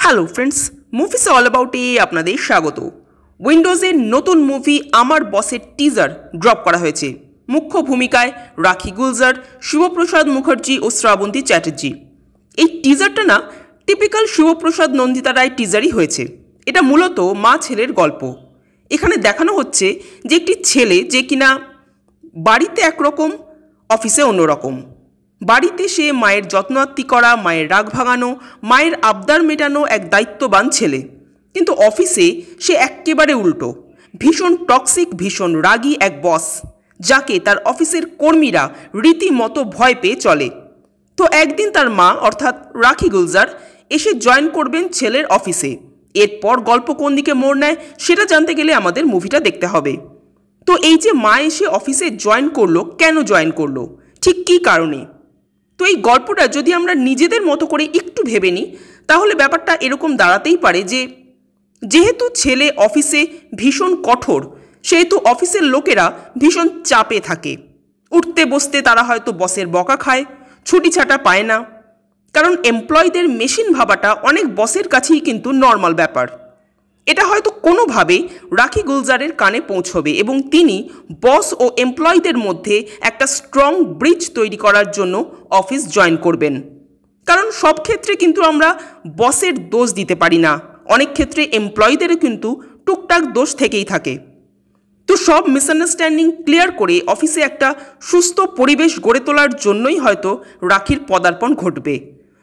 Hello friends, movies all about আপনাদের স্বাগত। উইন্ডোজের নতুন মুভি আমার বসের টিজার ড্রপ করা হয়েছে। মুখ্য ভূমিকায় রাখি গুলজার, শিবপ্রসাদ মুখার্জি ও শ্রাবন্তী চ্যাটার্জি। এই টিজারটা না টিপিক্যাল শিবপ্রসাদ নন্দিতা রায় টিজারই হয়েছে। এটা মূলত মা ছেলের গল্প। এখানে দেখানো হচ্ছে যে একটি ছেলে যে কিনা বাড়িতে একরকম, অফিসে অন্যরকম। বাড়িতে সে মায়ের যত্নাত্তি করা, মায়ের রাগ ভাঙানো, মায়ের আবদার মেটানো এক দায়িত্ববান ছেলে, কিন্তু অফিসে সে একেবারে উল্টো, ভীষণ টক্সিক, ভীষণ রাগী এক বস, যাকে তার অফিসের কর্মীরা রীতিমতো ভয় পেয়ে চলে। তো একদিন তার মা অর্থাৎ রাখি গুলজার এসে জয়েন করবেন ছেলের অফিসে। এরপর গল্প কোন দিকে মোড় নেয় সেটা জানতে গেলে আমাদের মুভিটা দেখতে হবে। তো এই যে মা এসে অফিসে জয়েন করলো, কেন জয়েন করলো, ঠিক কী কারণে? তো এই গল্পটা যদি আমরা নিজেদের মতো করে একটু ভেবে নিই, তাহলে ব্যাপারটা এরকম দাঁড়াতেই পারে যে যেহেতু ছেলে অফিসে ভীষণ কঠোর, সেহেতু অফিসের লোকেরা ভীষণ চাপে থাকে। উঠতে বসতে তারা হয়তো বসের বকা খায়, ছুটি ছাটা পায় না, কারণ এমপ্লয়ীদের মেশিন ভাবাটা অনেক বসের কাছেই কিন্তু নর্মাল ব্যাপার। এটা হয়তো কোনোভাবে রাখি গুলজারের কানে পৌঁছবে এবং তিনি বস ও এমপ্লয়ীদের মধ্যে একটা স্ট্রং ব্রিজ তৈরি করার জন্য অফিস জয়েন করবেন। কারণ সব ক্ষেত্রে কিন্তু আমরা বসের দোষ দিতে পারি না, অনেক ক্ষেত্রে এমপ্লয়ীদেরও কিন্তু টুকটাক দোষ থেকেই থাকে। তো সব মিসআন্ডারস্ট্যান্ডিং ক্লিয়ার করে অফিসে একটা সুস্থ পরিবেশ গড়ে তোলার জন্যই হয়তো রাখির পদার্পণ ঘটবে।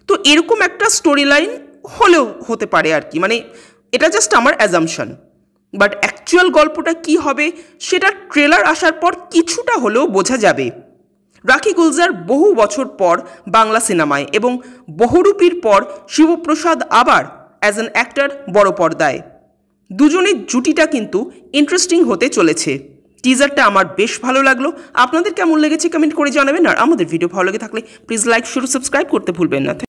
তো এরকম একটা স্টোরি লাইন হলেও হতে পারে আর কি, মানে এটা জাস্ট আমার অ্যাজাম্পশন। বাট অ্যাকচুয়াল গল্পটা কি হবে সেটা ট্রেলার আসার পর কিছুটা হলেও বোঝা যাবে। রাখি গুলজার বহু বছর পর বাংলা সিনেমায় এবং বহুরূপীর পর শিবপ্রসাদ আবার অ্যাজ অ্যান অ্যাক্টর বড় পর্দায়। দুজনের জুটিটা কিন্তু ইন্টারেস্টিং হতে চলেছে। টিজারটা আমার বেশ ভালো লাগলো। আপনাদের কেমন লেগেছে কমেন্ট করে জানাবেন। আর আমাদের ভিডিও ভালো লেগে থাকলে প্লিজ লাইক, শেয়ার, সাবস্ক্রাইব করতে ভুলবেন না।